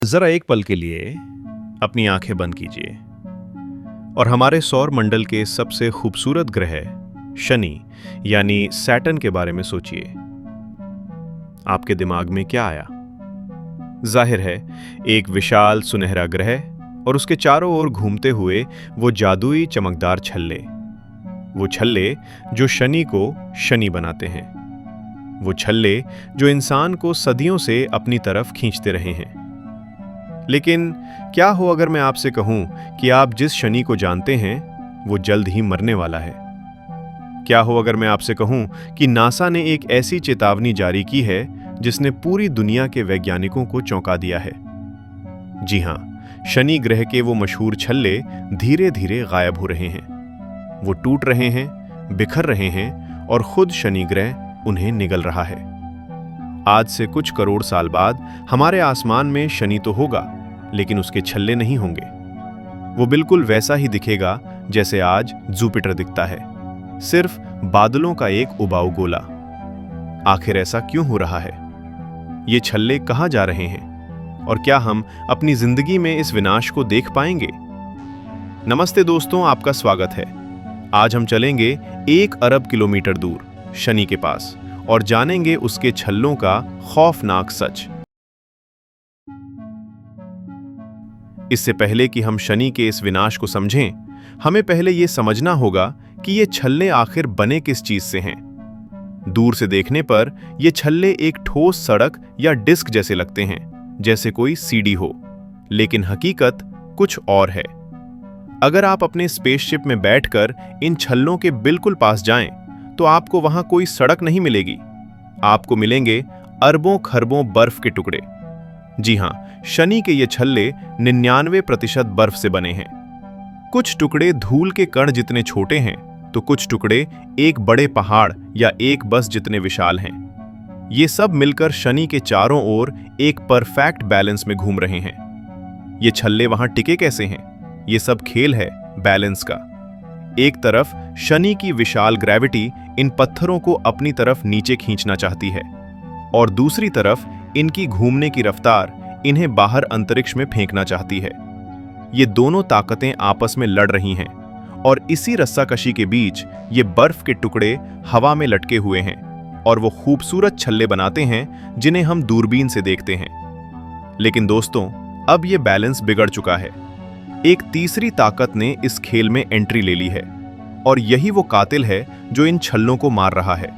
जरा एक पल के लिए अपनी आंखें बंद कीजिए और हमारे सौर मंडल के सबसे खूबसूरत ग्रह शनि यानी सैटर्न के बारे में सोचिए। आपके दिमाग में क्या आया? जाहिर है, एक विशाल सुनहरा ग्रह और उसके चारों ओर घूमते हुए वो जादुई चमकदार छल्ले, वो छल्ले जो शनि को शनि बनाते हैं, वो छल्ले जो इंसान को सदियों से अपनी तरफ खींचते रहे हैं। लेकिन क्या हो अगर मैं आपसे कहूं कि आप जिस शनि को जानते हैं वो जल्द ही मरने वाला है? क्या हो अगर मैं आपसे कहूं कि नासा ने एक ऐसी चेतावनी जारी की है जिसने पूरी दुनिया के वैज्ञानिकों को चौंका दिया है? जी हां, शनि ग्रह के वो मशहूर छल्ले धीरे धीरे गायब हो रहे हैं। वो टूट रहे हैं, बिखर रहे हैं और खुद शनि ग्रह उन्हें निगल रहा है। आज से कुछ करोड़ साल बाद हमारे आसमान में शनि तो होगा, लेकिन उसके छल्ले नहीं होंगे। वो बिल्कुल वैसा ही दिखेगा जैसे आज जुपिटर दिखता है, सिर्फ बादलों का एक उबाऊ गोला। आखिर ऐसा क्यों हो रहा है? ये छल्ले कहां जा रहे हैं? और क्या हम अपनी जिंदगी में इस विनाश को देख पाएंगे? नमस्ते दोस्तों, आपका स्वागत है। आज हम चलेंगे 1 अरब किलोमीटर दूर शनि के पास और जानेंगे उसके छल्लों का खौफनाक सच। इससे पहले कि हम शनि के इस विनाश को समझें, हमें पहले यह समझना होगा कि ये छल्ले आखिर बने किस चीज से हैं। दूर से देखने पर ये छल्ले एक ठोस सड़क या डिस्क जैसे लगते हैं, जैसे कोई सीडी हो, लेकिन हकीकत कुछ और है। अगर आप अपने स्पेसशिप में बैठकर इन छल्लों के बिल्कुल पास जाएं, तो आपको वहां कोई सड़क नहीं मिलेगी। आपको मिलेंगे अरबों खरबों बर्फ के टुकड़े। जी हां, शनि के ये छल्ले 99% बर्फ से बने हैं। कुछ टुकड़े धूल के कण जितने छोटे हैं, तो कुछ टुकड़े एक बड़े पहाड़ या एक बस जितने विशाल हैं। ये सब मिलकर शनि के चारों ओर एक परफेक्ट बैलेंस में घूम रहे हैं। ये छल्ले वहां टिके कैसे हैं? ये सब खेल है बैलेंस का। एक तरफ शनि की विशाल ग्रेविटी इन पत्थरों को अपनी तरफ नीचे खींचना चाहती है और दूसरी तरफ इनकी घूमने की रफ्तार इन्हें बाहर अंतरिक्ष में फेंकना चाहती है। ये दोनों ताकतें आपस में लड़ रही हैं और इसी रस्साकशी के बीच ये बर्फ के टुकड़े हवा में लटके हुए हैं और वो खूबसूरत छल्ले बनाते हैं जिन्हें हम दूरबीन से देखते हैं। लेकिन दोस्तों, अब ये बैलेंस बिगड़ चुका है। एक तीसरी ताकत ने इस खेल में एंट्री ले ली है और यही वो कातिल है जो इन छल्लों को मार रहा है।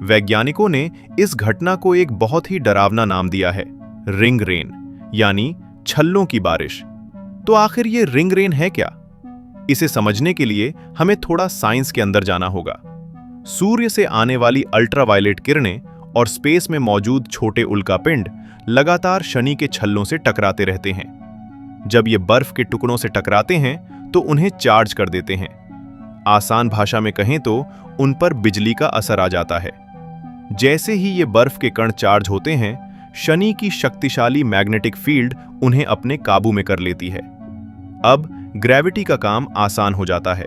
वैज्ञानिकों ने इस घटना को एक बहुत ही डरावना नाम दिया है, रिंग रेन, यानी छल्लों की बारिश। तो आखिर ये रिंग रेन है क्या? इसे समझने के लिए हमें थोड़ा साइंस के अंदर जाना होगा। सूर्य से आने वाली अल्ट्रावायलेट किरणें और स्पेस में मौजूद छोटे उल्कापिंड लगातार शनि के छल्लों से टकराते रहते हैं। जब ये बर्फ के टुकड़ों से टकराते हैं तो उन्हें चार्ज कर देते हैं। आसान भाषा में कहें तो उन पर बिजली का असर आ जाता है। जैसे ही ये बर्फ के कण चार्ज होते हैं, शनि की शक्तिशाली मैग्नेटिक फील्ड उन्हें अपने काबू में कर लेती है। अब ग्रेविटी का काम आसान हो जाता है।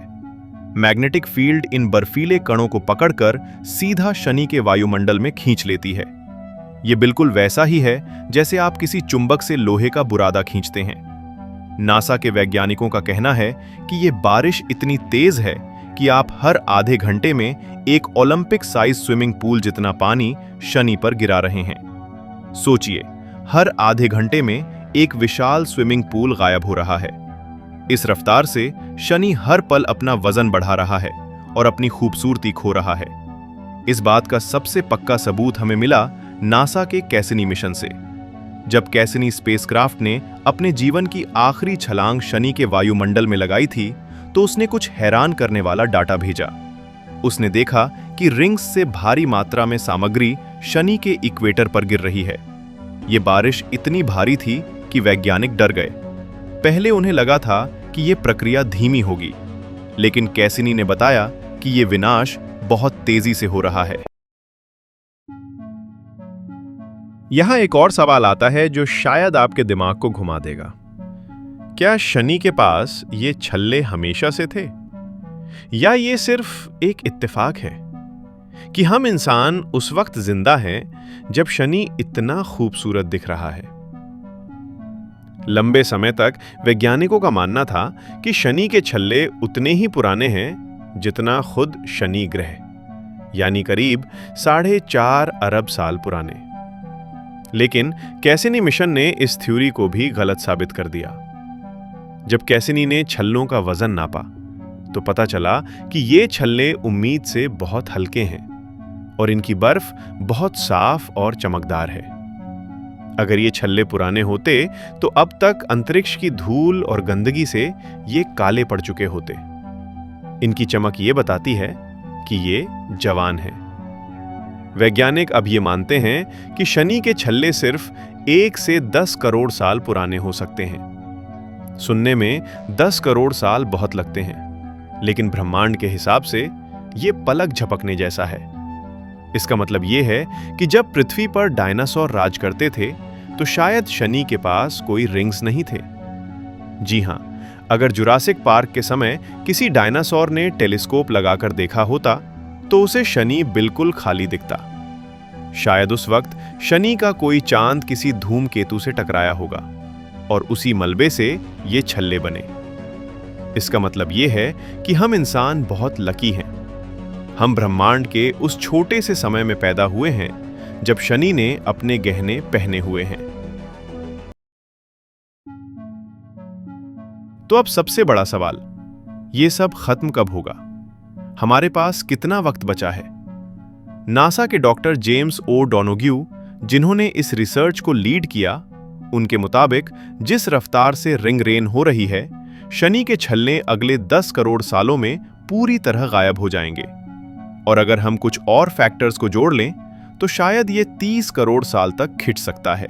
मैग्नेटिक फील्ड इन बर्फीले कणों को पकड़कर सीधा शनि के वायुमंडल में खींच लेती है। ये बिल्कुल वैसा ही है जैसे आप किसी चुंबक से लोहे का बुरादा खींचते हैं। नासा के वैज्ञानिकों का कहना है कि ये बारिश इतनी तेज है कि आप हर आधे घंटे में एक ओलंपिक साइज स्विमिंग पूल जितना पानी शनि पर गिरा रहे हैं। सोचिए, हर आधे घंटे में एक विशाल स्विमिंग पूल गायब हो रहा है। इस रफ्तार से शनि हर पल अपना वजन बढ़ा रहा है और अपनी खूबसूरती खो रहा है। इस बात का सबसे पक्का सबूत हमें मिला नासा के कैसिनी मिशन से। जब कैसिनी स्पेसक्राफ्ट ने अपने जीवन की आखिरी छलांग शनि के वायुमंडल में लगाई थी, तो उसने कुछ हैरान करने वाला डाटा भेजा। उसने देखा कि रिंग्स से भारी मात्रा में सामग्री शनि के इक्वेटर पर गिर रही है। ये बारिश इतनी भारी थी कि वैज्ञानिक डर गए। पहले उन्हें लगा था कि ये प्रक्रिया धीमी होगी, लेकिन कैसिनी ने बताया कि ये विनाश बहुत तेजी से हो रहा है। यहां एक और सवाल आता है जो शायद आपके दिमाग को घुमा देगा। क्या शनि के पास ये छल्ले हमेशा से थे, या ये सिर्फ एक इत्तेफाक है? कि हम इंसान उस वक्त जिंदा हैं जब शनि इतना खूबसूरत दिख रहा है। लंबे समय तक वैज्ञानिकों का मानना था कि शनि के छल्ले उतने ही पुराने हैं जितना खुद शनि ग्रह, यानी करीब 4.5 अरब साल पुराने। लेकिन कैसिनी मिशन ने इस थ्योरी को भी गलत साबित कर दिया। जब कैसिनी ने छल्लों का वजन नापा तो पता चला कि ये छल्ले उम्मीद से बहुत हल्के हैं और इनकी बर्फ बहुत साफ और चमकदार है। अगर ये छल्ले पुराने होते तो अब तक अंतरिक्ष की धूल और गंदगी से ये काले पड़ चुके होते। इनकी चमक ये बताती है कि ये जवान हैं। वैज्ञानिक अब ये मानते हैं कि शनि के छल्ले सिर्फ 1 से 10 करोड़ साल पुराने हो सकते हैं। सुनने में 10 करोड़ साल बहुत लगते हैं, लेकिन ब्रह्मांड के हिसाब से ये पलक झपकने जैसा है। इसका मतलब ये है कि जब पृथ्वी पर डायनासोर राज करते थे तो शायद शनि के पास कोई रिंग्स नहीं थे। जी हां, अगर जुरासिक पार्क के समय किसी डायनासोर ने टेलीस्कोप लगाकर देखा होता तो उसे शनि बिल्कुल खाली दिखता। शायद उस वक्त शनि का कोई चांद किसी धूमकेतु से टकराया होगा और उसी मलबे से ये छल्ले बने। इसका मतलब ये है कि हम इंसान बहुत लकी हैं। हम ब्रह्मांड के उस छोटे से समय में पैदा हुए हैं जब शनि ने अपने गहने पहने हुए हैं। तो अब सबसे बड़ा सवाल, ये सब खत्म कब होगा? हमारे पास कितना वक्त बचा है? नासा के डॉक्टर जेम्स ओ डोनोग्यू, जिन्होंने इस रिसर्च को लीड किया, उनके मुताबिक जिस रफ्तार से रिंग रेन हो रही है, शनि के छल्ले अगले 10 करोड़ सालों में पूरी तरह गायब हो जाएंगे। और अगर हम कुछ और फैक्टर्स को जोड़ लें तो शायद ये 30 करोड़ साल तक खिंच सकता है।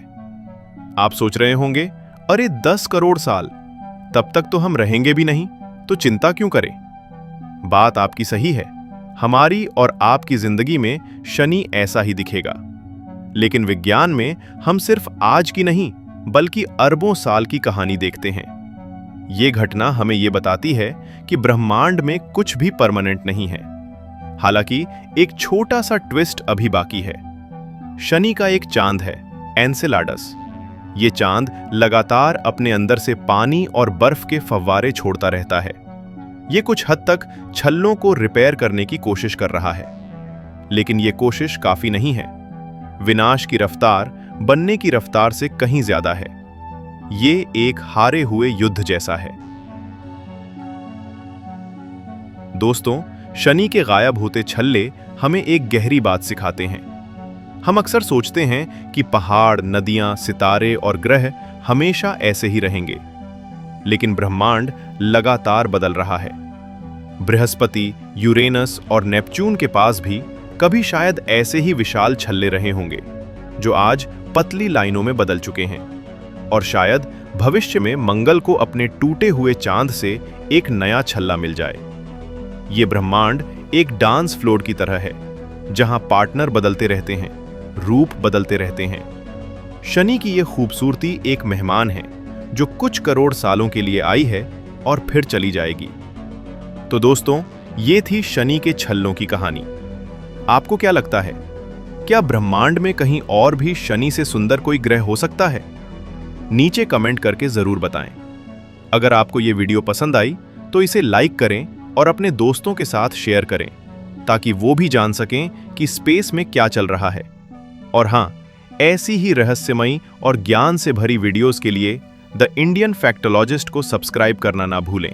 आप सोच रहे होंगे, अरे 10 करोड़ साल, तब तक तो हम रहेंगे भी नहीं, तो चिंता क्यों करें? बात आपकी सही है, हमारी और आपकी जिंदगी में शनि ऐसा ही दिखेगा। लेकिन विज्ञान में हम सिर्फ आज की नहीं बल्कि अरबों साल की कहानी देखते हैं। ये घटना हमें ये बताती है कि ब्रह्मांड में कुछ भी परमानेंट नहीं है। हालांकि एक छोटा सा ट्विस्ट अभी बाकी है। शनि का एक चांद है, एनसेलाडस। ये चांद लगातार अपने अंदर से पानी और बर्फ के फव्वारे छोड़ता रहता है। ये कुछ हद तक छल्लों को रिपेयर करने की कोशिश कर रहा है, लेकिन ये कोशिश काफी नहीं है। विनाश की रफ्तार बनने की रफ्तार से कहीं ज्यादा है। ये एक हारे हुए युद्ध जैसा है। दोस्तों, शनि के गायब होते छल्ले हमें एक गहरी बात सिखाते हैं। हम अक्सर सोचते हैं कि पहाड़, नदियां, सितारे और ग्रह हमेशा ऐसे ही रहेंगे, लेकिन ब्रह्मांड लगातार बदल रहा है। बृहस्पति, यूरेनस और नेपच्यून के पास भी कभी शायद ऐसे ही विशाल छल्ले रहे होंगे, जो आज पतली लाइनों में बदल चुके हैं। और शायद भविष्य में मंगल को अपने टूटे हुए चांद से एक नया छल्ला मिल जाए। ये ब्रह्मांड एक डांस फ्लोर की तरह है, जहां पार्टनर बदलते रहते हैं, रूप बदलते रहते हैं। शनि की यह खूबसूरती एक मेहमान है जो कुछ करोड़ सालों के लिए आई है और फिर चली जाएगी। तो दोस्तों, ये थी शनि के छल्लों की कहानी। आपको क्या लगता है, क्या ब्रह्मांड में कहीं और भी शनि से सुंदर कोई ग्रह हो सकता है? नीचे कमेंट करके जरूर बताएं। अगर आपको ये वीडियो पसंद आई तो इसे लाइक करें और अपने दोस्तों के साथ शेयर करें, ताकि वो भी जान सकें कि स्पेस में क्या चल रहा है। और हाँ, ऐसी ही रहस्यमयी और ज्ञान से भरी वीडियोस के लिए द इंडियन फैक्टोलॉजिस्ट को सब्सक्राइब करना ना भूलें।